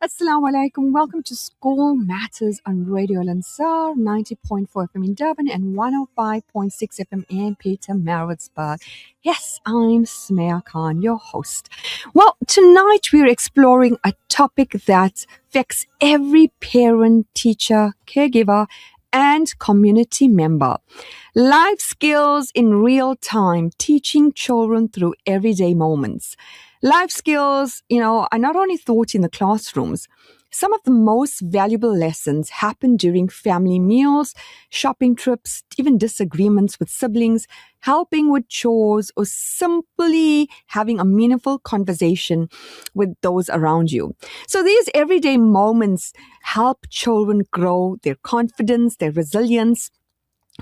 Assalamu alaikum. Welcome to School Matters on Radio Lansar, 90.4 FM in Durban and 105.6 FM in Pietermaritzburg. Yes, I'm Sumaya Khan, your host. Well, tonight we're exploring a topic that affects every parent, teacher, caregiver, and community member. Life skills in real time, teaching children through everyday moments. Life skills, are not only taught in the classrooms. Some of the most valuable lessons happen during family meals, shopping trips, even disagreements with siblings, helping with chores, or simply having a meaningful conversation with those around you. So these everyday moments help children grow their confidence, their resilience,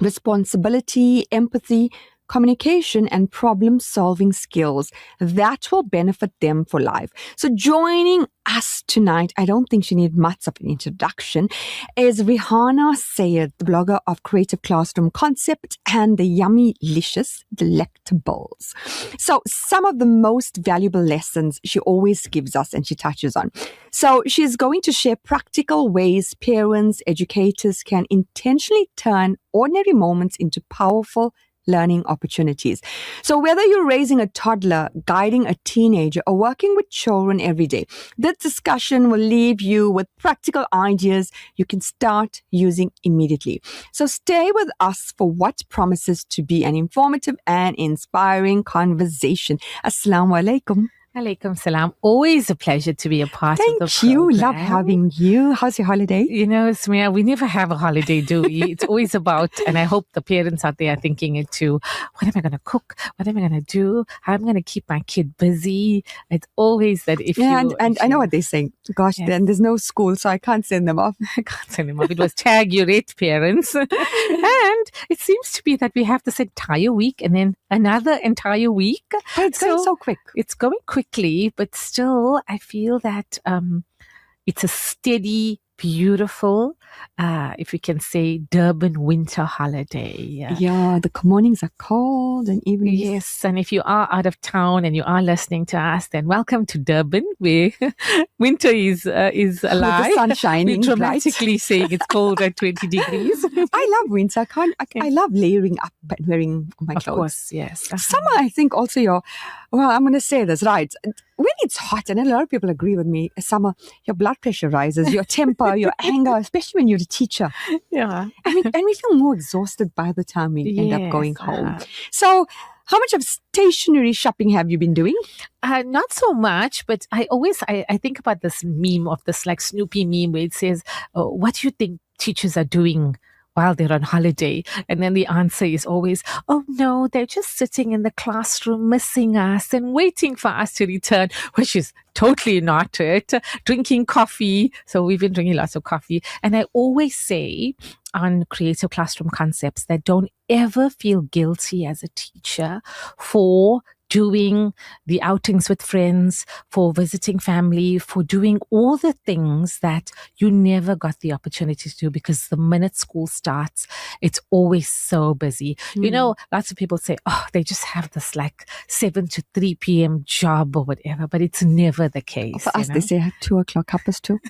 responsibility, empathy, communication, and problem-solving skills that will benefit them for life. So joining us tonight, I don't think she needs much of an introduction, is Rihanna Sayed, the blogger of Creative Classroom Concept and the Yummy Licious Delectables. So some of the most valuable lessons she always gives us and she touches on. So she's going to share practical ways parents, educators can intentionally turn ordinary moments into powerful learning opportunities. So whether you're raising a toddler, guiding a teenager, or working with children every day, this discussion will leave you with practical ideas you can start using immediately. So stay with us for what promises to be an informative and inspiring conversation. Assalamu alaikum. Alaikum salam. Always a pleasure to be a part of the program. Thank you. Love having you. How's your holiday? Sumaya, we never have a holiday, do we? It's always about, and I hope the parents out there are thinking it too, what am I going to cook? What am I going to do? How am I going to keep my kid busy? It's always that and I know what they're saying. Gosh, yes. Then there's no school, so I can't send them off. I can't send them off. It was tag your eight parents. And it seems to be that we have this entire week and then another entire week. But it's going so quick. It's going quickly, but still, I feel that it's a steady, beautiful, if we can say, Durban winter holiday. Yeah, the mornings are cold and evenings. Yes, and if you are out of town and you are listening to us, then welcome to Durban, where winter is alive. With the sun shining. We're dramatically saying it's cold at 20 degrees. I love winter. I love layering up and wearing my clothes. Of course, yes. Summer, I think also I'm going to say this, right? When it's hot, and a lot of people agree with me, summer, your blood pressure rises, your temper, your anger, especially when you're a teacher. Yeah. And we feel more exhausted by the time we end up going home. So how much of stationery shopping have you been doing? Not so much, but I think about this meme of this like Snoopy meme where it says, what do you think teachers are doing while they're on holiday? And then the answer is always, oh no, they're just sitting in the classroom missing us and waiting for us to return, which is totally not it. Drinking coffee. So we've been drinking lots of coffee. And I always say on Creative Classroom Concepts that don't ever feel guilty as a teacher for doing the outings with friends, for visiting family, for doing all the things that you never got the opportunity to do, because the minute school starts, it's always so busy. Lots of people say, oh, they just have this like 7 to 3 p.m. job or whatever, but it's never the case. For us, they say 2 o'clock, 2:30.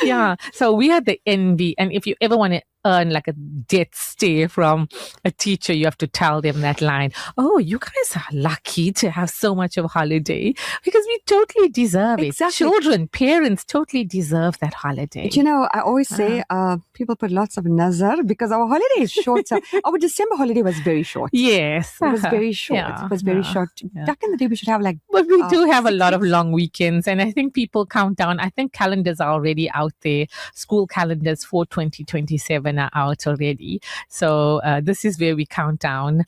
Yeah. So we are the envy. And if you ever want to earn like a debt stay from a teacher, you have to tell them that line. Oh, you guys are lucky to have so much of a holiday, because we totally deserve it. Children, parents totally deserve that holiday. I always say people put lots of nazar because our holiday is shorter. Our December holiday was very short. Yes. It was very short. It was very short. Back in the day, we should have But we do have a lot of long weekends, and I think people count down. I think calendars are already out there. School calendars for 2027 are out already. So this is where we count down.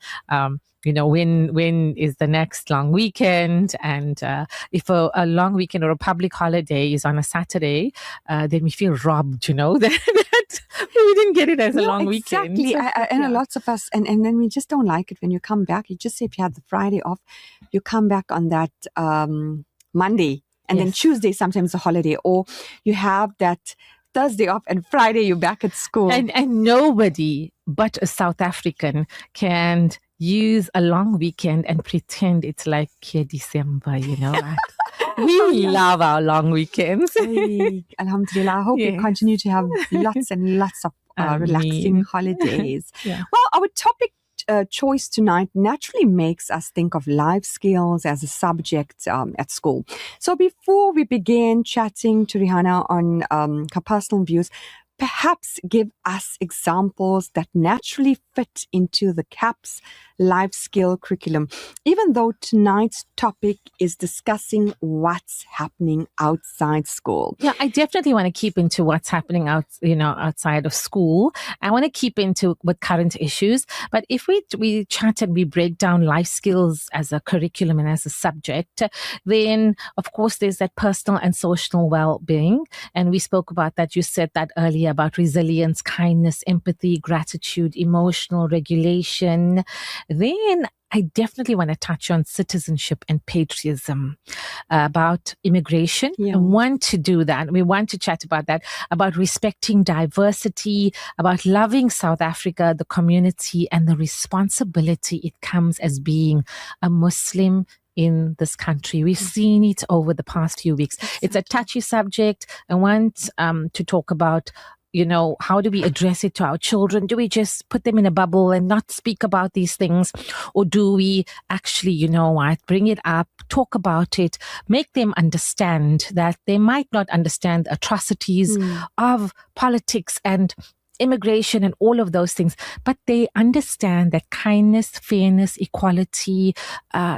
When is the next long weekend? And if a long weekend or a public holiday is on a Saturday, then we feel robbed, that we didn't get it as a long weekend. Exactly. And lots of us, and then we just don't like it when you come back. You just say if you have the Friday off, you come back on that Monday, and then Tuesday sometimes a holiday, or you have that Thursday off and Friday you're back at school. And nobody but a South African can use a long weekend and pretend it's like December, right? We love our long weekends. Hey, Alhamdulillah. I hope you continue to have lots and lots of relaxing holidays. Well, our topic choice tonight naturally makes us think of life skills as a subject at school. So before we begin chatting to Rihanna on her personal views, perhaps give us examples that naturally fit into the CAPS life skill curriculum, even though tonight's topic is discussing what's happening outside school. Yeah, I definitely want to keep into what's happening outside of school. I want to keep into with current issues. But if we chat and we break down life skills as a curriculum and as a subject, then of course there's that personal and social well-being. And we spoke about that. You said that earlier about resilience, kindness, empathy, gratitude, emotional regulation. Then I definitely want to touch on citizenship and patriotism, about immigration. Yeah. I want to do that. We want to chat about that, about respecting diversity, about loving South Africa, the community, and the responsibility it comes as being a Muslim in this country. We've seen it over the past few weeks. It's a touchy subject. I want to talk about, how do we address it to our children? Do we just put them in a bubble and not speak about these things? Or do we actually, bring it up, talk about it, make them understand that they might not understand the atrocities of politics and immigration and all of those things, but they understand that kindness, fairness, equality,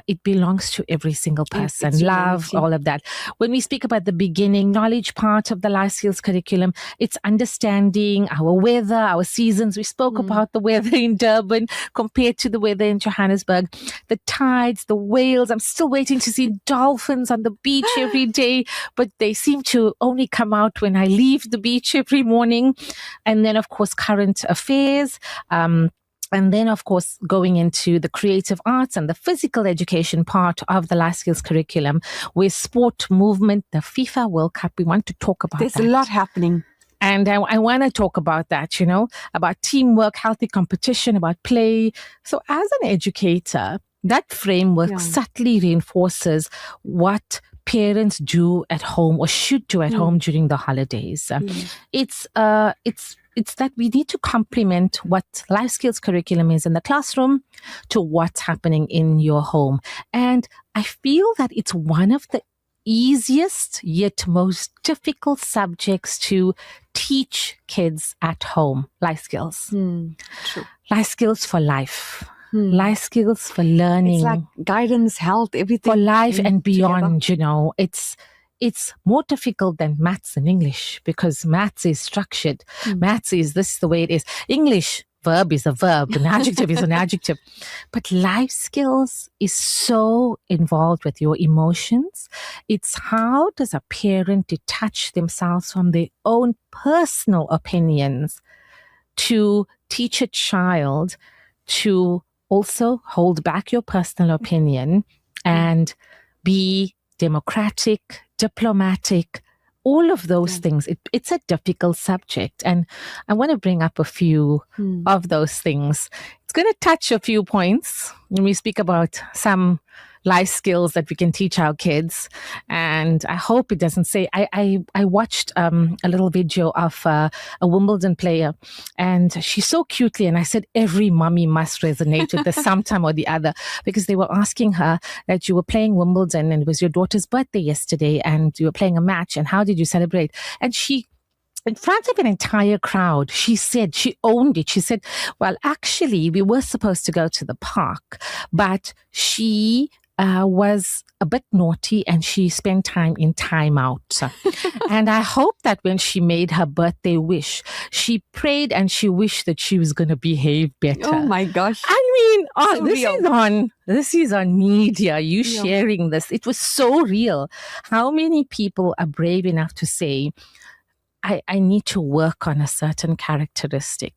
it belongs to every single person. Love, all of that. When we speak about the beginning, knowledge part of the life skills curriculum, it's understanding our weather, our seasons. We spoke about the weather in Durban compared to the weather in Johannesburg, the tides, the whales. I'm still waiting to see dolphins on the beach every day, but they seem to only come out when I leave the beach every morning. And then, of course, current affairs. And then, of course, going into the creative arts and the physical education part of the life skills curriculum, where sport, movement, the FIFA World Cup, we want to talk about There's that. a lot happening. And I want to talk about that, about teamwork, healthy competition, about play. So as an educator, that framework subtly reinforces what parents do at home or should do at home during the holidays. It's that we need to complement what life skills curriculum is in the classroom to what's happening in your home. And I feel that it's one of the easiest yet most difficult subjects to teach kids at home. Life skills. True. Life skills for life. Life skills for learning. It's like guidance, health, everything. For life and beyond, together. It's more difficult than maths and English because maths is structured. Maths is this is the way it is. English, verb is a verb, an adjective is an adjective. But life skills is so involved with your emotions. It's how does a parent detach themselves from their own personal opinions to teach a child to also hold back your personal opinion and be democratic, diplomatic, all of those things. It's a difficult subject. And I want to bring up a few of those things. It's going to touch a few points when we speak about some life skills that we can teach our kids. And I hope it doesn't say, I watched a little video of a Wimbledon player, and she's so cutely, and I said, every mommy must resonate with this sometime or the other, because they were asking her that you were playing Wimbledon and it was your daughter's birthday yesterday and you were playing a match, and how did you celebrate? And she, in front of an entire crowd, she said, she owned it. She said, well, actually, we were supposed to go to the park, but she was a bit naughty and she spent time in timeout. And I hope that when she made her birthday wish, she prayed and she wished that she was going to behave better. Oh my gosh. I mean, So this is on media, you sharing this. It was so real. How many people are brave enough to say, I need to work on a certain characteristic?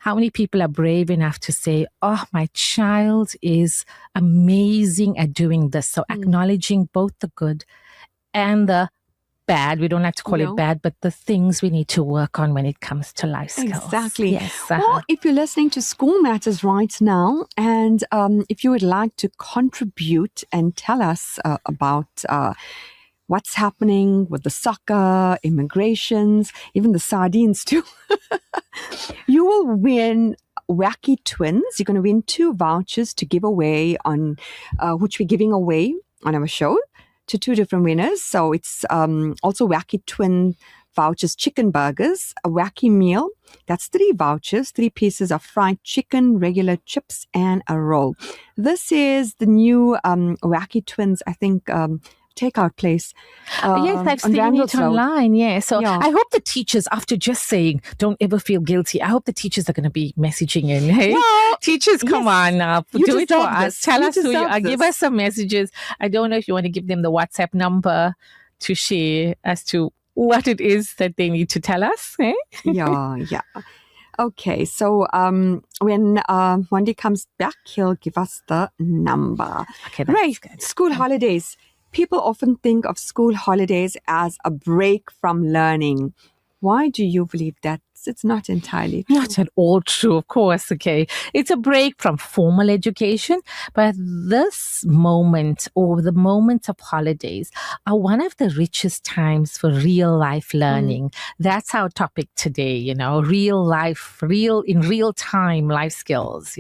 How many people are brave enough to say, oh, my child is amazing at doing this? So acknowledging both the good and the bad. We don't have to call it bad, but the things we need to work on when it comes to life skills. Exactly. Yes. Well, if you're listening to School Matters right now, and if you would like to contribute and tell us about what's happening with the soccer, immigrations, even the sardines too. You will win Wacky Twins. You're going to win 2 vouchers to give away on, which we're giving away on our show to 2 different winners. So it's also Wacky Twin vouchers, chicken burgers, a wacky meal. That's 3 vouchers, 3 pieces of fried chicken, regular chips, and a roll. This is the new Wacky Twins, I think, takeout place. Yes, I've seen Randall's it Road. online. Yeah. So Yeah. I hope the teachers, after just saying, don't ever feel guilty, I hope the teachers are going to be messaging in. Hey, Well, teachers, come yes, on up. you Do it for deserve us. this. Tell You us who you deserve are. Give this. us some messages. I don't know if you want to give them the WhatsApp number to share as to what it is that they need to tell us. Eh? Yeah. Okay, so when Monday comes back, he'll give us the number. Okay, that's Right, good. school holidays. People often think of school holidays as a break from learning. Why do you believe that? It's not entirely true. Not at all true, of course. Okay. It's a break from formal education, but this moment or the moments of holidays are one of the richest times for real life learning. That's our topic today, real life, in real time life skills,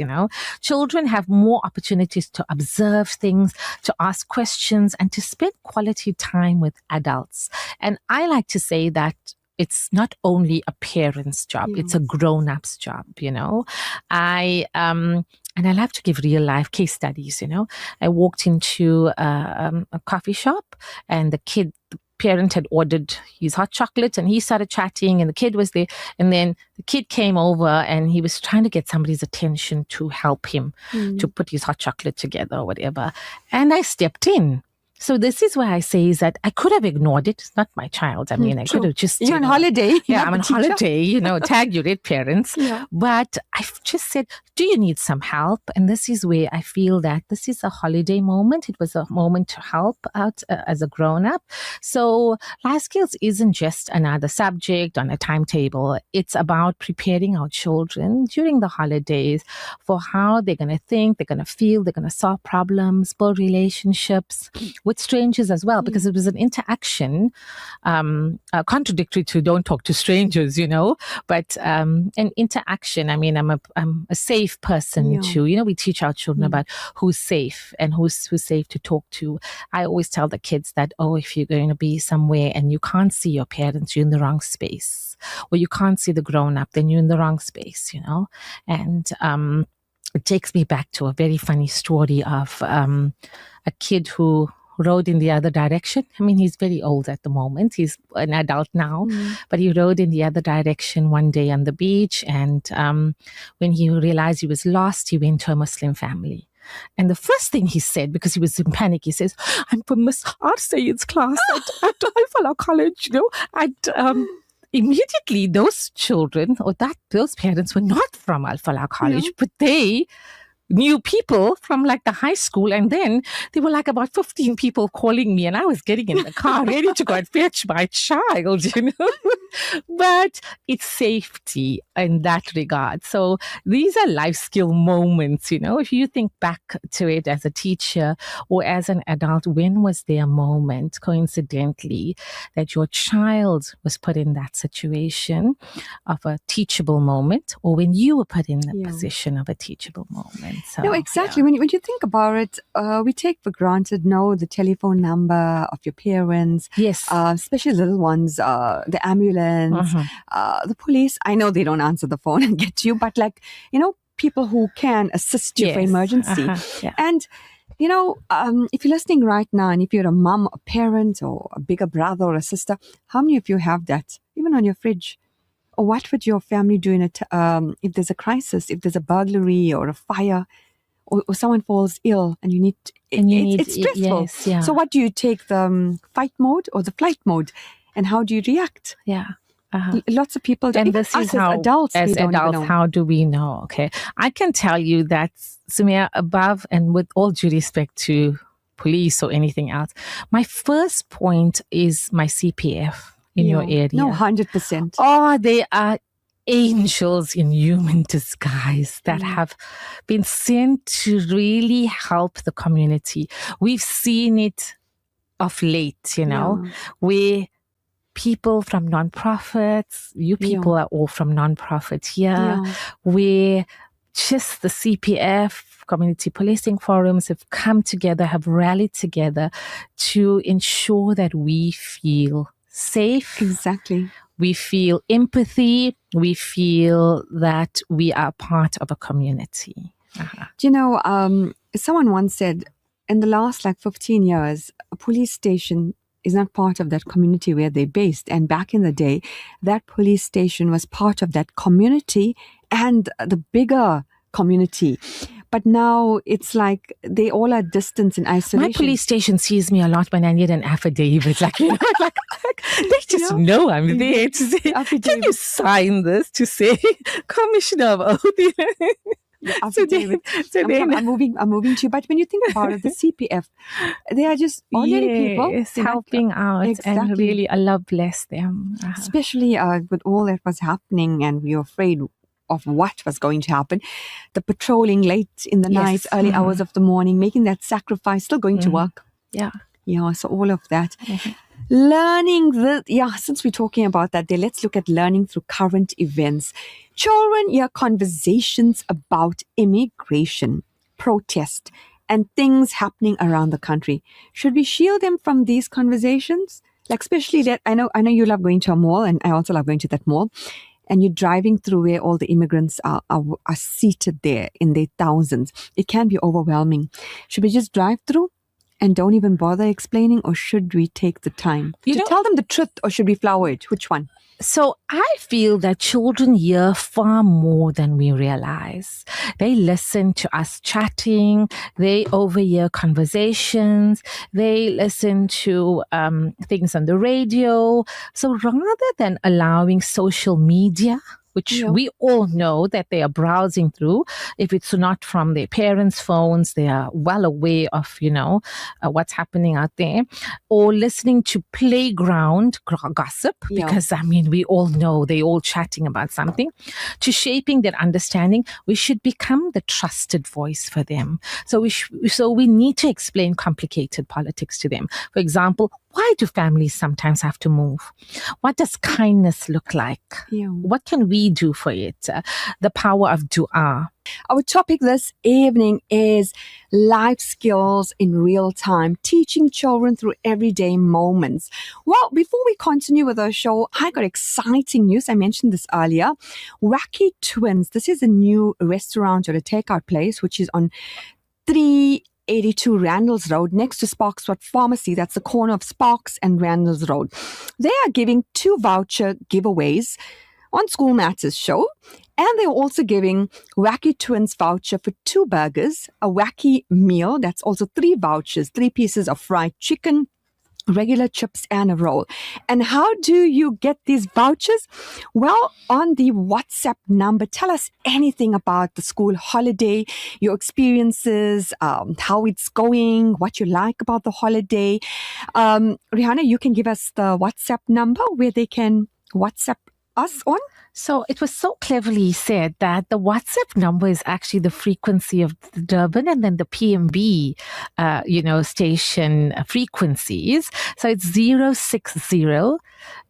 Children have more opportunities to observe things, to ask questions, and to spend quality time with adults. And I like to say that it's not only a parent's job, it's a grown-up's job, and I love to give real life case studies, I walked into a coffee shop and the parent had ordered his hot chocolate and he started chatting and the kid was there. And then the kid came over and he was trying to get somebody's attention to help him to put his hot chocolate together or whatever. And I stepped in. So this is why I say is that I could have ignored it. It's not my child. I mean, I could have just... You're on holiday. Yeah, I'm on holiday, tag your red parents. Yeah. But I've just said, do you need some help? And this is where I feel that this is a holiday moment. It was a moment to help out as a grown-up. So life skills isn't just another subject on a timetable. It's about preparing our children during the holidays for how they're going to think, they're going to feel, they're going to solve problems, build relationships with strangers as well, because it was an interaction, contradictory to don't talk to strangers, but an interaction. I mean, I'm a safe person too. We teach our children about who's safe and who's safe to talk to. I always tell the kids that, if you're going to be somewhere and you can't see your parents, you're in the wrong space. Or you can't see the grown-up, then you're in the wrong space, And it takes me back to a very funny story of a kid who rode in the other direction. I mean, he's very old at the moment. He's an adult now, but he rode in the other direction one day on the beach. And when he realized he was lost, he went to a Muslim family. And the first thing he said, because he was in panic, he says, I'm from Miss Sayed's class at Al-Falah College, And immediately those children or those parents were not from Al-Falah College, but they knew people from like the high school, and then there were like about 15 people calling me, and I was getting in the car ready to go and fetch my child, But it's safety in that regard. So these are life skill moments, If you think back to it as a teacher or as an adult, when was there a moment, coincidentally, that your child was put in that situation of a teachable moment, or when you were put in the position of a teachable moment? So, no, exactly. When you think about it, we take for granted, the telephone number of your parents. Yes. Especially little ones, the ambulance, the police. I know they don't answer the phone and get to you, but people who can assist you for emergency. And, if you're listening right now and if you're a mom, a parent or a bigger brother or a sister, how many of you have that, even on your fridge? Or what would your family do if there's a crisis, if there's a burglary or a fire, or someone falls ill and you need... it's stressful. Yes, yeah. So what do you take, the fight mode or the flight mode? And how do you react? Yeah. Lots of people... And this is how, as adults, how do we know? Okay. I can tell you that, Sumaya, above and with all due respect to police or anything else, my first point is my CPF. In your area. No, 100%. Oh, they are angels in human disguise that have been sent to really help the community. We've seen it of late, Yeah. where people from nonprofits, you people are all from nonprofits here, Yeah. where just the CPF, community policing forums have come together, have rallied together to ensure that we feel safe. Exactly. We feel empathy. We feel that we are part of a community. Someone once said, in the last 15 years, a police station is not part of that community where they're based. And back in the day, that police station was part of that community and the bigger community. But now it's like they all are distant in isolation. My police station sees me a lot when I need an affidavit. They just know I'm there to say, can you sign this to say Commissioner of Oath? I'm moving to you. But when you think about it, the CPF, they are just ordinary people helping out, and really Allah bless them. Especially with all that was happening, and we were afraid of what was going to happen. The patrolling late in the night, early hours of the morning, making that sacrifice, still going to work. Yeah. So all of that. Learning since we're talking about that, let's look at learning through current events. Children hear conversations about immigration, protest, and things happening around the country. Should we shield them from these conversations? Especially that I know you love going to a mall, and I also love going to that mall. And you're driving through where all the immigrants are seated there in their thousands. It can be overwhelming. Should we just drive through and don't even bother explaining, or should we take the time to tell them the truth, or should we flower it? Which one? So I feel that children hear far more than we realize. They listen to us chatting. They overhear conversations. They listen to things on the radio. So rather than allowing social media, which we all know that they are browsing through, if it's not from their parents' phones, they are well aware of, what's happening out there, or listening to playground gossip, because we all know they're all chatting about something, to shaping their understanding. We should become the trusted voice for them. So we need to explain complicated politics to them. For example, why do families sometimes have to move? What does kindness look like? What can we do for it? The power of dua. Our topic this evening is life skills in real time, teaching children through everyday moments. Well, before we continue with our show, I got exciting news. I mentioned this earlier. Wacky Twins. This is a new restaurant or a takeout place, which is on 382 Randalls Road, next to Sparksford Pharmacy. That's the corner of Sparks and Randalls Road. They are giving 2 voucher giveaways on School Matters show. And they're also giving Wacky Twins voucher for 2 burgers, a wacky meal. That's also 3 vouchers, 3 pieces of fried chicken, regular chips, and a roll. And how do you get these vouchers? Well, on the WhatsApp number, tell us anything about the school holiday, your experiences, how it's going, what you like about the holiday. Rihanna, you can give us the WhatsApp number where they can WhatsApp us on. So it was so cleverly said that the WhatsApp number is actually the frequency of the Durban and then the PMB, station frequencies. So it's 060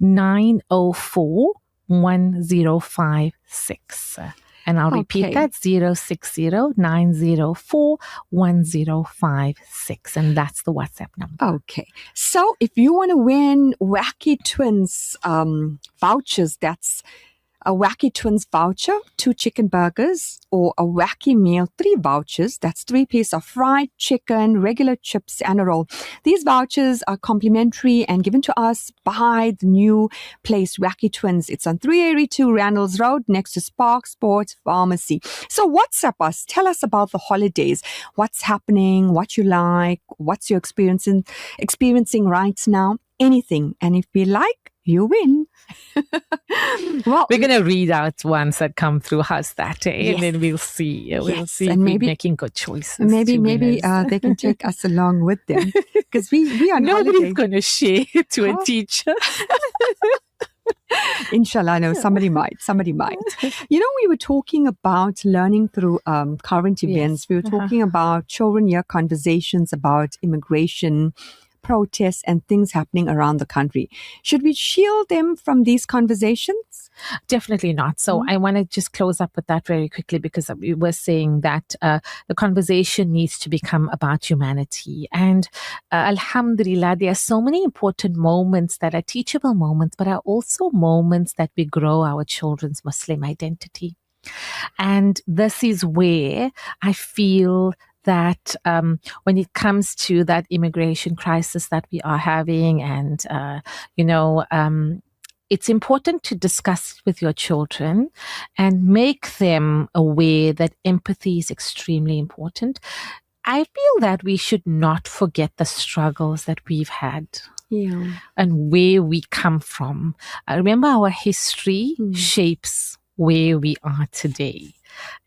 904 1056. And I'll repeat that, 060 904 1056. And that's the WhatsApp number. Okay. So if you want to win Wacky Twins vouchers, that's a Wacky Twins voucher, 2 chicken burgers, or a wacky meal, 3 vouchers. That's 3 pieces of fried chicken, regular chips, and a roll. These vouchers are complimentary and given to us by the new place, Wacky Twins. It's on 382 Randalls Road, next to Spark Sports Pharmacy. So WhatsApp us. Tell us about the holidays. What's happening? What you like? What's your experiencing right now? Anything. And if we like, you win. Well, we're going to read out ones that come through. How's that? Yes. And then we'll see. We'll see and if we're making good choices. Maybe they can take us along with them, because we are nobody's going to share to a teacher. Inshallah, no, somebody might. We were talking about learning through current events. We were talking about children hear conversations about immigration, protests and things happening around the country. Should we shield them from these conversations? Definitely not. So I want to just close up with that very quickly, because we were saying that the conversation needs to become about humanity. And Alhamdulillah, there are so many important moments that are teachable moments, but are also moments that we grow our children's Muslim identity. And this is where I feel that when it comes to that immigration crisis that we are having, and, it's important to discuss with your children and make them aware that empathy is extremely important. I feel that we should not forget the struggles that we've had. Yeah. And where we come from. Remember, our history shapes where we are today.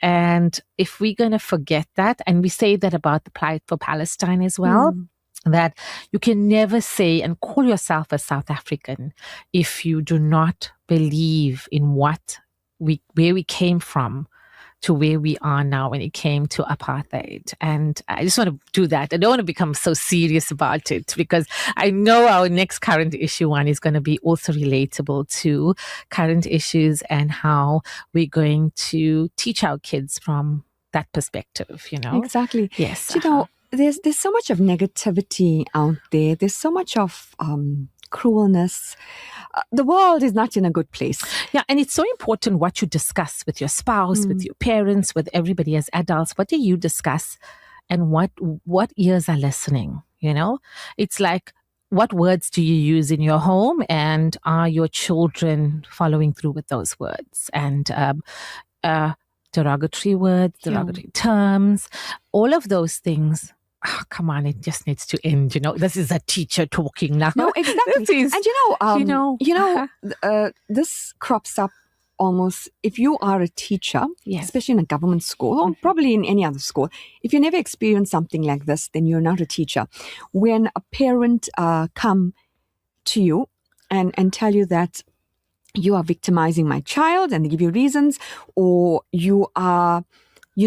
And if we're going to forget that, and we say that about the plight for Palestine as well, that you can never say and call yourself a South African if you do not believe in where we came from to where we are now when it came to apartheid. And I just want to do that. I don't want to become so serious about it, because I know our next current issue one is going to be also relatable to current issues and how we're going to teach our kids from that perspective, Exactly. Yes. There's so much of negativity out there. There's so much of cruelness. The world is not in a good place. Yeah, and it's so important what you discuss with your spouse, with your parents, with everybody as adults. What do you discuss, and what ears are listening? It's like, what words do you use in your home, and are your children following through with those words? And derogatory words, derogatory terms, all of those things. Oh, come on, it just needs to end. This is a teacher talking now. No, exactly. And this crops up almost if you are a teacher, especially in a government school, or probably in any other school. If you never experienced something like this, then you're not a teacher. When a parent come to you and tell you that you are victimizing my child, and they give you reasons, or you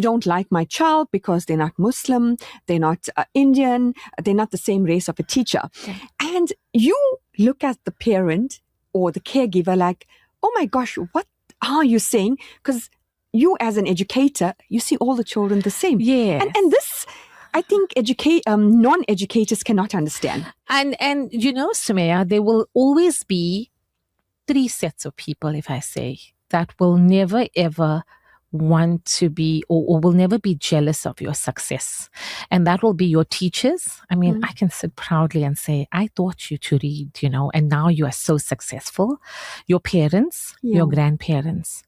don't like my child because they're not Muslim, they're not Indian, they're not the same race of a teacher. Okay. And you look at the parent or the caregiver like, oh my gosh, what are you saying? Because you as an educator, you see all the children the same. Yeah. And this, I think non-educators cannot understand. And Sumaya, there will always be 3 sets of people, if I say, that will never ever want to be or will never be jealous of your success. And that will be your teachers. I mean, I can sit proudly and say, I taught you to read, and now you are so successful. Your parents, your grandparents,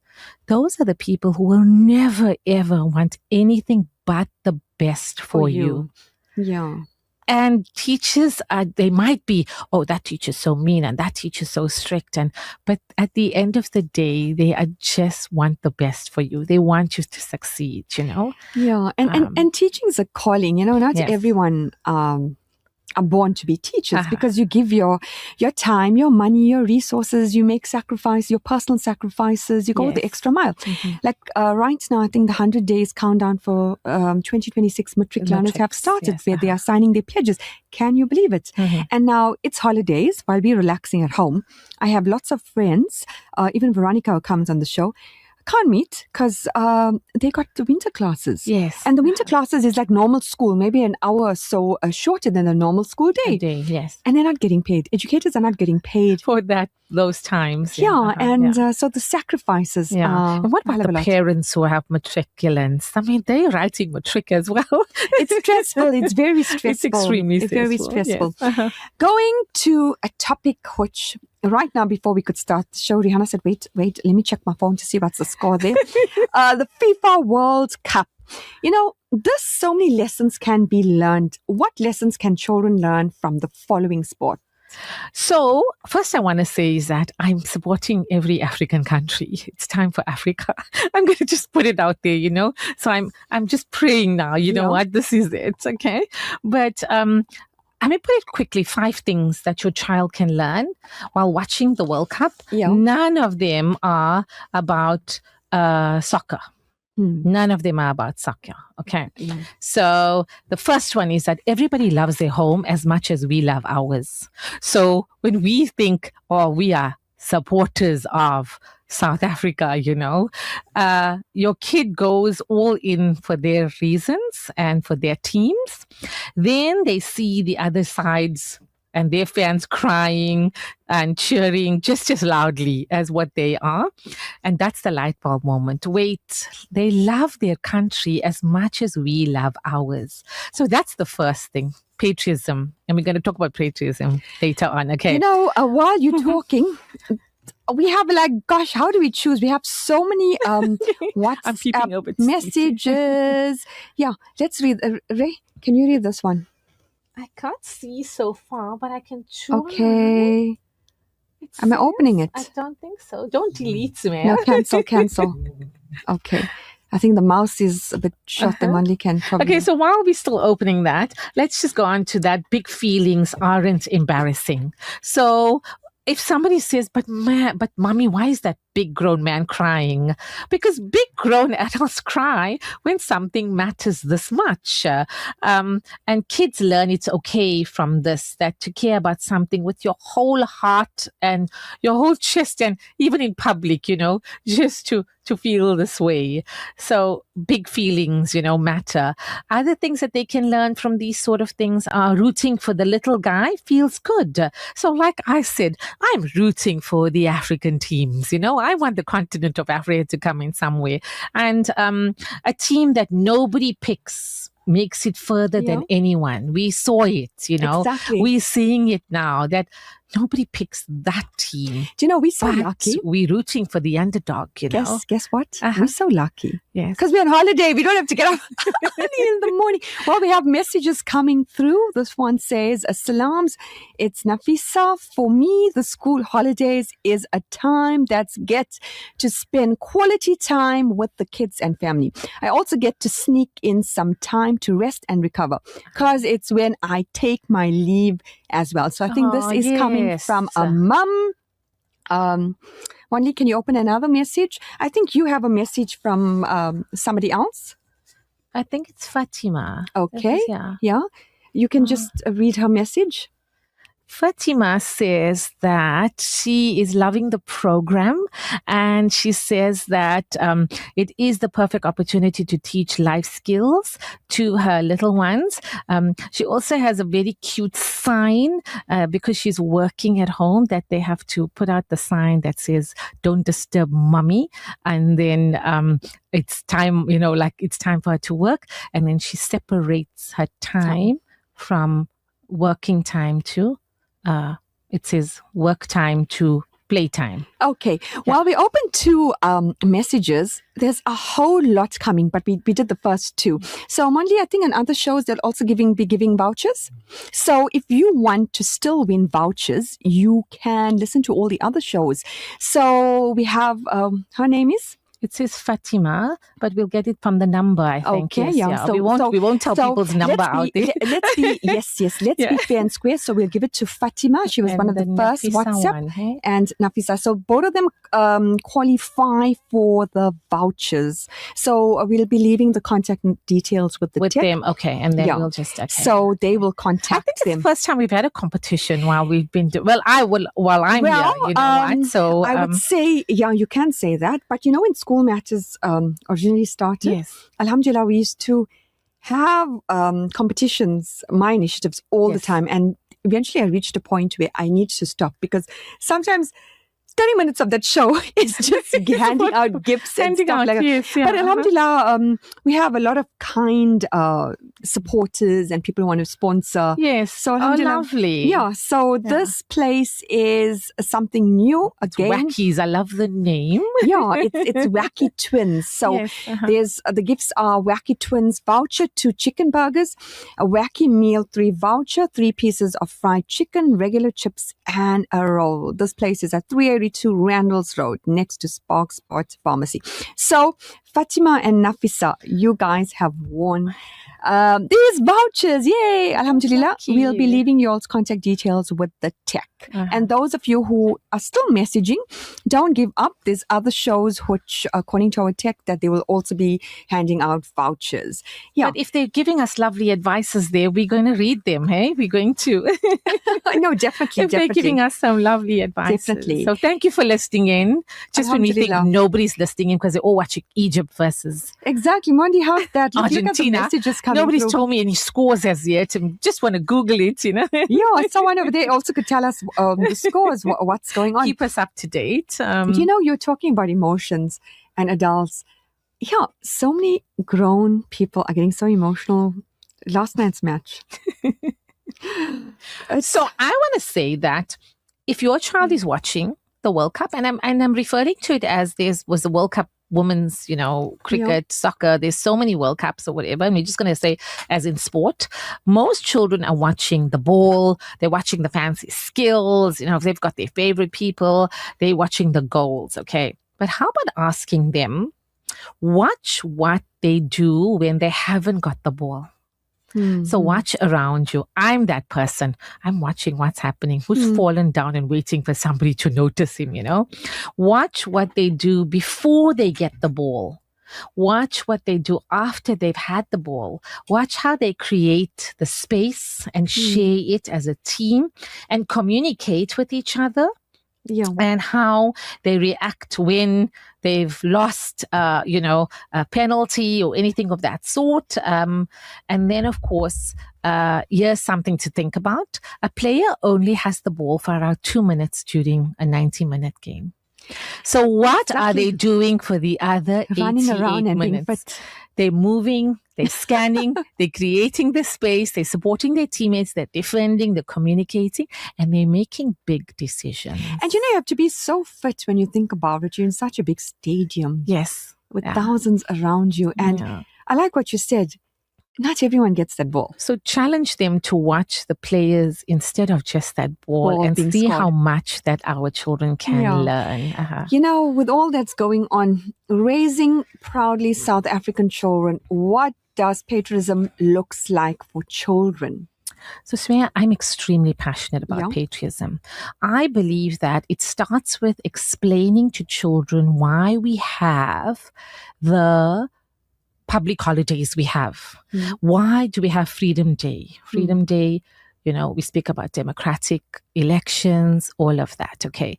those are the people who will never ever want anything but the best for you. Yeah. And teachers, they might be, oh, that teacher's so mean and that teacher's so strict. But at the end of the day, they just want the best for you. They want you to succeed, Yeah, and teaching is a calling, not everyone are born to be teachers, because you give your time, your money, your resources, you make sacrifice, your personal sacrifices, you go the extra mile. Like right now, I think the 100 days countdown for 2026 matric learners have started, where they are signing their pledges. Can you believe it? And now it's holidays while we're relaxing at home. I have lots of friends, even Veronica, who comes on the show, can't meet because they got the winter classes. Yes. And the winter classes is like normal school, maybe an hour or so shorter than a normal school day. Yes. And they're not getting paid. Educators are not getting paid for those times. So the sacrifices. And what about the parents who have matriculants? I mean, they're writing matric as well. It's stressful. It's very stressful. It's extremely stressful. Very stressful. Yes. Going to a topic which right now, before we could start the show, Rihanna said, wait, let me check my phone to see what's the score there. The FIFA World Cup. There's so many lessons can be learned. What lessons can children learn from the following sport? So, first I want to say is that I'm supporting every African country. It's time for Africa. I'm going to just put it out there, So I'm just praying now, know what, this is it, okay? But I may put it quickly, 5 things that your child can learn while watching the World Cup. Yeah. None of them are about soccer. None of them are about soccer. Okay. So the first one is that everybody loves their home as much as we love ours. So when we think, oh, we are supporters of South Africa, your kid goes all in for their reasons and for their teams. Then they see the other sides and their fans crying and cheering just as loudly as what they are. And that's the light bulb moment. Wait, they love their country as much as we love ours. So that's the first thing, patriotism. And we're going to talk about patriotism later on, okay? While you're talking, we have gosh, how do we choose? We have so many WhatsApp messages. Yeah, let's read. Ray, can you read this one? I can't see so far, but I can try. Okay. Am I opening it? I don't think so. Don't delete, man. No, cancel. Okay. I think the mouse is a bit short. The Manli can probably... Okay, so while we're still opening that, let's just go on to that big feelings aren't embarrassing. So if somebody says, but mommy, why is that big grown man crying? Because big grown adults cry when something matters this much. And kids learn it's okay from this, that to care about something with your whole heart and your whole chest, and even in public, just to feel this way. So big feelings, matter. Other things that they can learn from these sort of things are rooting for the little guy feels good. So like I said, I'm rooting for the African teams, I want the continent of Africa to come in some way. And a team that nobody picks makes it further than anyone. We saw it, Exactly. We're seeing it now that nobody picks that team. Do you know, we're so lucky. We're rooting for the underdog, Guess what? We're so lucky. Yes. Because we're on holiday. We don't have to get up early in the morning. Well, we have messages coming through. This one says, Salams, it's Nafisa. For me, the school holidays is a time that's get to spend quality time with the kids and family. I also get to sneak in some time to rest and recover because it's when I take my leave as well. So I think this is coming from a mum. Wanli, can you open another message? I think you have a message from somebody else. I think it's Fatima. Okay. Yeah. You can just read her message. Fatima says that she is loving the program, and she says that it is the perfect opportunity to teach life skills to her little ones. She also has a very cute sign because she's working at home that they have to put out the sign that says, "Don't disturb mommy." And then it's time, it's time for her to work. And then she separates her time from working time to it says work time to playtime. Okay. While we're open to messages, there's a whole lot coming, but we did the first two. So Manli, I think on other shows, they'll also be giving vouchers. So if you want to still win vouchers, you can listen to all the other shows. So we have, her name is? It says Fatima, but we'll get it from the number, I think. Okay, yes, So, we won't tell people's number out there. Let's be fair and square. So we'll give it to Fatima. She was one of the first WhatsApp and Nafisa. So both of them qualify for the vouchers. So we'll be leaving the contact details with them. Okay, and then we'll just So they will contact I think them. It's the first time we've had a competition while we've been here. So I would say, you can say that, but in School Matters originally started, Alhamdulillah, we used to have competitions, my initiatives all the time. And eventually I reached a point where I need to stop because sometimes 30 minutes of that show is just handing out gifts and stuff like that. But Alhamdulillah, we have a lot of kind supporters and people who want to sponsor. Yes. So Alhamdulillah. Lovely. Yeah. So this place is something new. Again. Wackies. I love the name. It's Wacky Twins. So there's the gifts are Wacky Twins voucher, 2 chicken burgers, a Wacky Meal 3 voucher, 3 pieces of fried chicken, regular chips, and a roll. This place is at 380 32 Randalls Road, next to Spark Sports Pharmacy. So, Fatima and Nafisa, you guys have won these vouchers. Yay! Alhamdulillah. We'll be leaving your contact details with the tech. And those of you who are still messaging, don't give up. There's other shows which, according to our tech, that they will also be handing out vouchers. Yeah. But if they're giving us lovely advices there, we're going to read them, hey? We're going to. No, definitely. If they're giving us some lovely advice. Definitely. So thank you for listening in. Just when we think nobody's listening in because they're all watching Egypt versus exactly. Mondi, how's that? Argentina. Look at the messages coming Nobody's through. told me any scores as yet. I just want to Google it, Yeah, someone over there also could tell us the scores, what's going on. Keep us up to date. You're talking about emotions and adults. Yeah, so many grown people are getting so emotional. Last night's match. So I want to say that if your child is watching the World Cup, and I'm referring to it as was the World Cup women's, cricket, soccer, there's so many World Cups or whatever. And we're just going to say, as in sport, most children are watching the ball. They're watching the fancy skills. If they've got their favorite people, they're watching the goals. Okay. But how about asking them, watch what they do when they haven't got the ball? So watch around you. I'm that person. I'm watching what's happening. Who's fallen down and waiting for somebody to notice him, Watch what they do before they get the ball. Watch what they do after they've had the ball. Watch how they create the space and share it as a team and communicate with each other. Yeah. And how they react when they've lost, a penalty or anything of that sort. And then, of course, here's something to think about. A player only has the ball for around 2 minutes during a 90-minute game. So what are they doing for the other running 88 around and minutes? being fit? They're moving, they're scanning, they're creating the space, they're supporting their teammates, they're defending, they're communicating, and they're making big decisions. And you have to be so fit when you think about it. You're in such a big stadium. Yes. With thousands around you. And I like what you said. Not everyone gets that ball. So challenge them to watch the players instead of just that ball and see how much that our children can learn. With all that's going on, raising proudly South African children, what does patriotism looks like for children? So, Sumaya, I'm extremely passionate about patriotism. I believe that it starts with explaining to children why we have the public holidays we have. Why do we have Freedom Day? Freedom Day, we speak about democratic elections, all of that. Okay.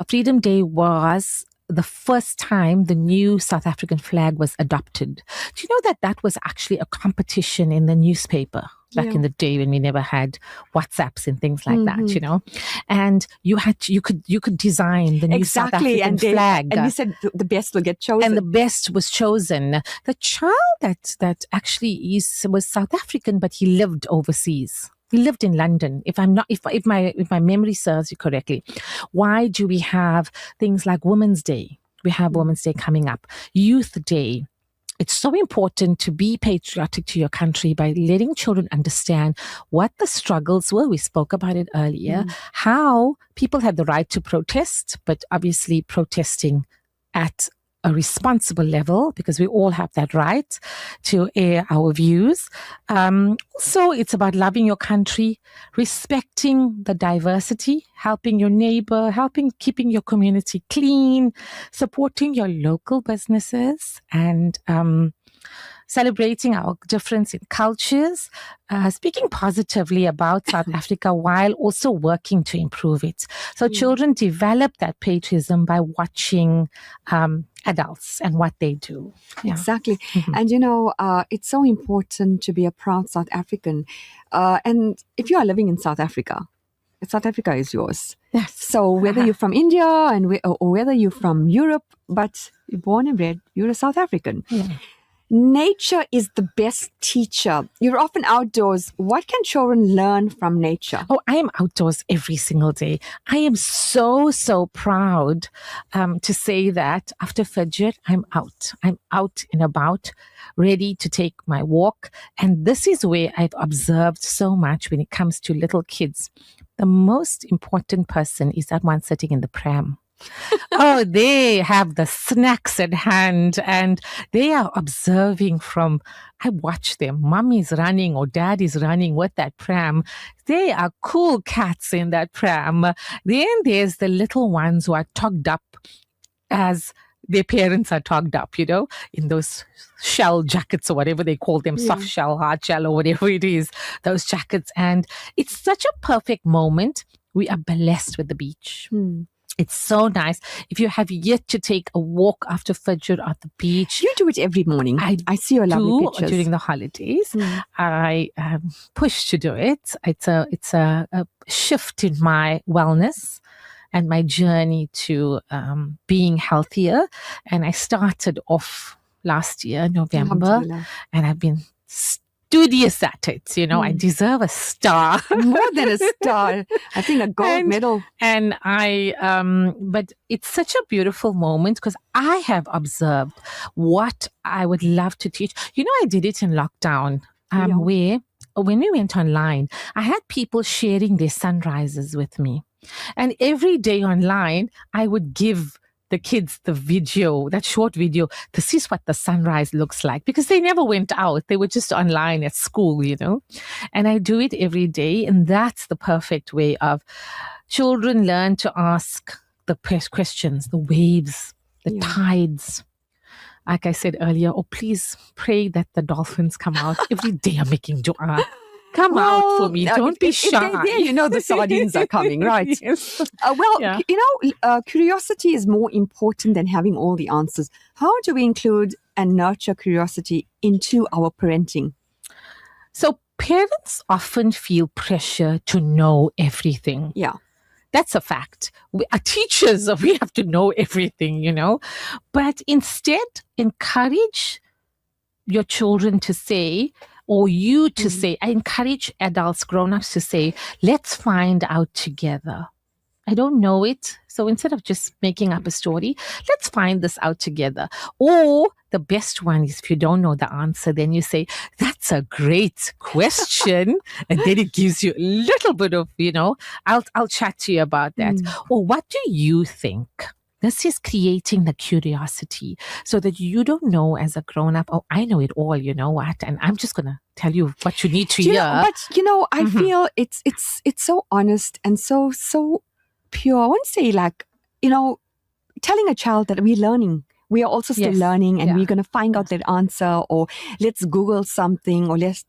Freedom Day was the first time the new South African flag was adopted. Do you know that was actually a competition in the newspaper back in the day when we never had WhatsApps and things like that, and you could design the new South African flag. And you said the best will get chosen. And the best was chosen. The child that actually was South African, but he lived overseas. He lived in London, if my memory serves you correctly. Why do we have things like Women's Day? We have Women's Day coming up. Youth Day. It's so important to be patriotic to your country by letting children understand what the struggles were. We spoke about it earlier, how people had the right to protest, but obviously protesting at a responsible level, because we all have that right to air our views. Also, it's about loving your country, respecting the diversity, helping your neighbor, keeping your community clean, supporting your local businesses, and celebrating our difference in cultures, speaking positively about South Africa while also working to improve it. So children develop that patriotism by watching adults and what they do. Yeah. Exactly. And, it's so important to be a proud South African. And if you are living in South Africa is yours. Yes. So whether you're from India or whether you're from Europe, but you're born and bred, you're a South African. Yeah. Nature is the best teacher. You're often outdoors. What can children learn from nature? Oh, I am outdoors every single day. I am so, so proud to say that after Fajr, I'm out. I'm out and about, ready to take my walk. And this is where I've observed so much when it comes to little kids. The most important person is that one sitting in the pram. Oh, they have the snacks at hand and they are observing from. I watch them. Mommy's running or daddy's running with that pram. They are cool cats in that pram. Then there's the little ones who are togged up as their parents are togged up, in those shell jackets or whatever they call them, soft shell, hard shell, or whatever it is, those jackets. And it's such a perfect moment. We are blessed with the beach. It's so nice. If you have yet to take a walk after Fajr at the beach. You do it every morning. I see your lovely pictures. During the holidays. I push to do it. It's a shift in my wellness and my journey to being healthier. And I started off last year, November, and I've been studious at it. I deserve a star. More than a star. I think a gold medal. And but it's such a beautiful moment because I have observed what I would love to teach. I did it in lockdown where when we went online, I had people sharing their sunrises with me. And every day online, I would give the kids the video, that short video, to see what the sunrise looks like because they never went out. They were just online at school, And I do it every day. And that's the perfect way of children learn to ask the questions, the waves, the tides. Like I said earlier, please pray that the dolphins come out. Every day I'm making dua. Come out for me. Don't be shy. If they're the sardines are coming, right? Yes. Curiosity is more important than having all the answers. How do we include and nurture curiosity into our parenting? So parents often feel pressure to know everything. Yeah. That's a fact. We are teachers, we have to know everything, But instead, encourage your children to say, or you to say, I encourage adults, grown-ups to say, let's find out together. I don't know it. So instead of just making up a story, let's find this out together. Or the best one is if you don't know the answer, then you say, that's a great question. And then it gives you a little bit of, I'll chat to you about that. Or what do you think? This is creating the curiosity so that you don't know as a grown-up, I know it all, you know what? And I'm just going to tell you what you need to hear. I feel it's so honest and so pure. I won't say telling a child that we're learning. We are also still learning and we're going to find out that answer, or let's Google something, or let's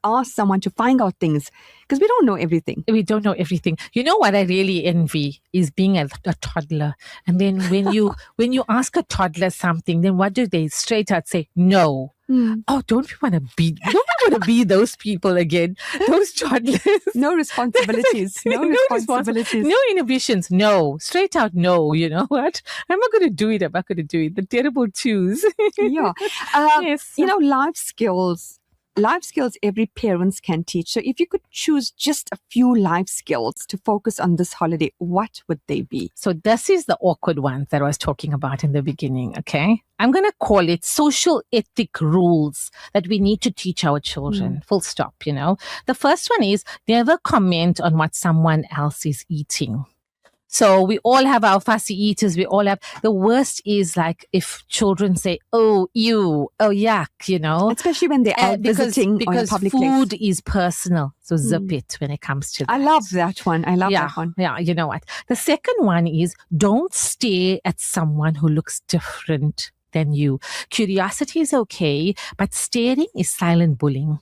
ask someone to find out things because we don't know everything. We don't know everything. You know what I really envy is being a toddler. And then when you ask a toddler something, then what do they straight out say? No. Oh, don't we want to be those people again? Those toddlers. No responsibilities. No responsibilities. No inhibitions. No. Straight out no. You know what? I'm not going to do it. I'm not going to do it. The terrible twos. Yeah. Yes. Life skills every parent can teach. So if you could choose just a few life skills to focus on this holiday, what would they be? So this is the awkward one that I was talking about in the beginning, okay? I'm going to call it social ethic rules that we need to teach our children, full stop, The first one is never comment on what someone else is eating. So we all have our fussy eaters. We all have. The worst is like if children say, "Oh, ew, oh, yuck," Especially when they're out visiting or in a public place. Because food is personal. So zip it when it comes to that. I love that one. that one. Yeah, you know what? The second one is don't stare at someone who looks different than you. Curiosity is okay, but staring is silent bullying.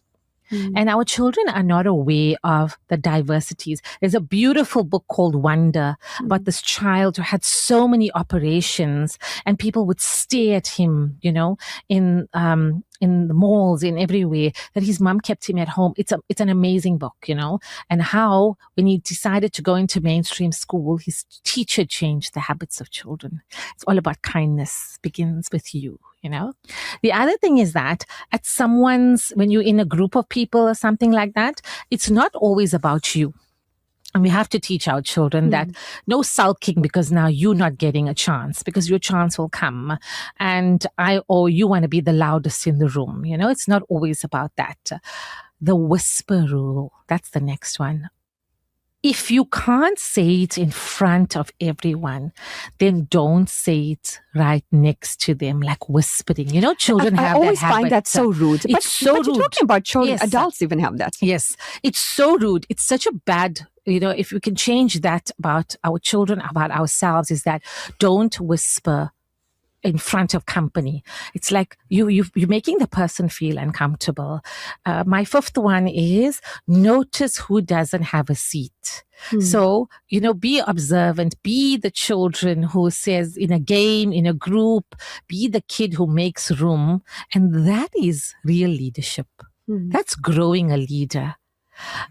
And our children are not aware of the diversities. There's a beautiful book called Wonder about this child who had so many operations and people would stare at him, in the malls, in everywhere, that his mom kept him at home. It's an amazing book, and how when he decided to go into mainstream school, his teacher changed the habits of children. It's all about kindness begins with you. The other thing is that when you're in a group of people or something like that, it's not always about you. And we have to teach our children that no sulking because now you're not getting a chance, because your chance will come. And you want to be the loudest in the room. It's not always about that. The whisper rule, that's the next one. if you can't say it in front of everyone, then don't say it right next to them, like whispering. You know, children I have always that habit. find that so rude. It's so but you're rude. talking about children, Yes. adults even have that. Yes, it's so rude. It's such a bad, if we can change that about our children, about ourselves, is that don't whisper in front of company. It's like you're making the person feel uncomfortable. My fifth one is notice who doesn't have a seat. So, be observant, be the children who says in a game, in a group, be the kid who makes room. And that is real leadership. That's growing a leader.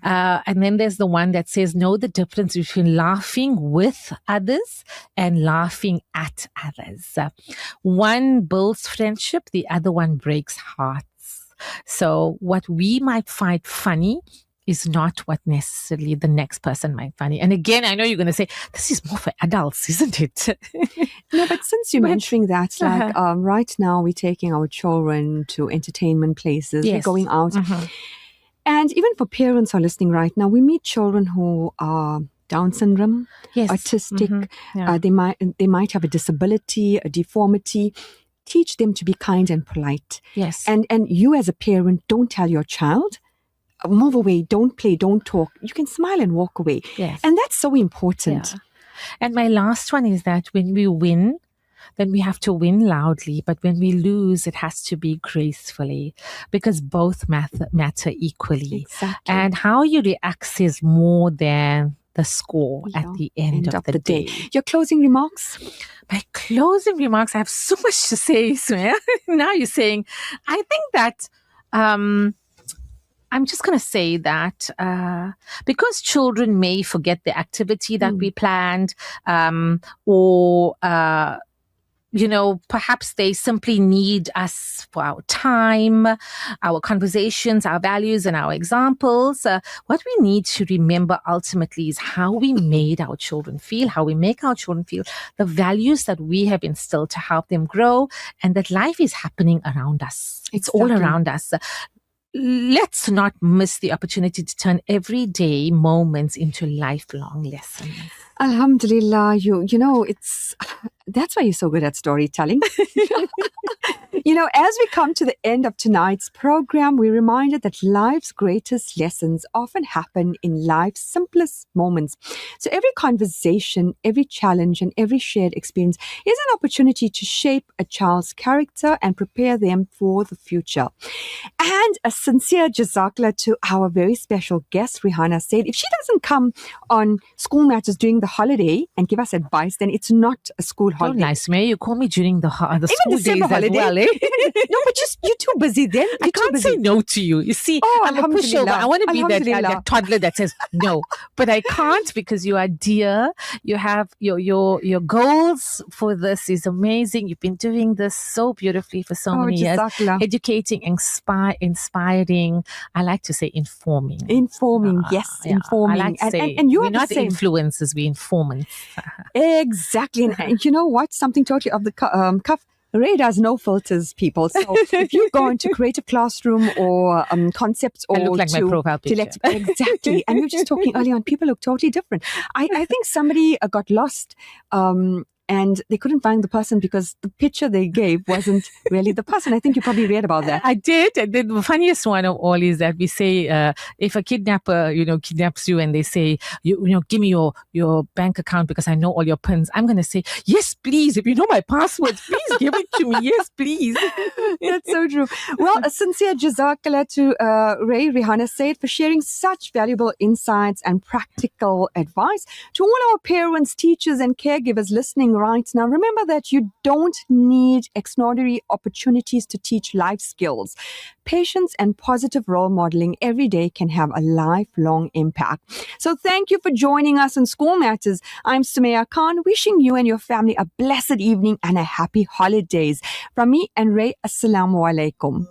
And then there's the one that says, know the difference between laughing with others and laughing at others. One builds friendship, the other one breaks hearts. So what we might find funny is not what necessarily the next person might find funny. And again, I know you're going to say, this is more for adults, isn't it? No, but since you're mentioning that, like right now we're taking our children to entertainment places, we're going out. And even for parents who are listening right now, we meet children who are Down syndrome, autistic. They might have a disability, a deformity. Teach them to be kind and polite. Yes. And you as a parent, don't tell your child, move away, don't play, don't talk. You can smile and walk away. Yes. And that's so important. Yeah. And my last one is that when we win, then we have to win loudly. But when we lose, it has to be gracefully, because both matter equally. Exactly. And how you react is more than the score at the end of the day. Your closing remarks? My closing remarks, I have so much to say, Sumaya. Now you're saying, I think that I'm just going to say that because children may forget the activity that we planned, or perhaps they simply need us for our time, our conversations, our values, and our examples. What we need to remember ultimately is how we made our children feel, how we make our children feel, the values that we have instilled to help them grow, and that life is happening around us. It's all around us. Let's not miss the opportunity to turn everyday moments into lifelong lessons. Alhamdulillah, that's why you're so good at storytelling. As we come to the end of tonight's program, we're reminded that life's greatest lessons often happen in life's simplest moments. So every conversation, every challenge, and every shared experience is an opportunity to shape a child's character and prepare them for the future. And a sincere jazakallah to our very special guest, Rihanna Said. If she doesn't come on School Matters during the holiday and give us advice, then it's not a school holiday. Don't lie, Sumaya. You call me during the school days holiday. As well, eh? No, but you're too busy then. I can't say no to you. You see, I'm a pushover. I want to be that toddler that says no, but I can't because you are dear. You have your goals for this is amazing. You've been doing this so beautifully for so many years, educating, inspiring. I like to say informing. Informing, yes, informing. I like to say and we're not influencers, we're informants. Exactly, and you know what? Something totally off the cuff. Ray does no filters, people. So if you go into Creative Classroom or Concepts or I look like my profile picture. Exactly. And we were just talking earlier on, people look totally different. I think somebody got lost and they couldn't find the person because the picture they gave wasn't really the person. I think you probably read about that. I did. And the funniest one of all is that we say, if a kidnapper, kidnaps you and they say, give me your bank account because I know all your pins. I'm going to say, yes, please. If you know my password, please give it to me. Yes, please. That's so true. Well, a sincere jazakallah to Rihanna Said for sharing such valuable insights and practical advice. To all our parents, teachers, and caregivers listening right now, remember that you don't need extraordinary opportunities to teach life skills. Patience and positive role modeling every day can have a lifelong impact. So thank you for joining us on School Matters. I'm Sumaya Khan, wishing you and your family a blessed evening and a happy holidays. From me and Ray, Assalamu alaikum.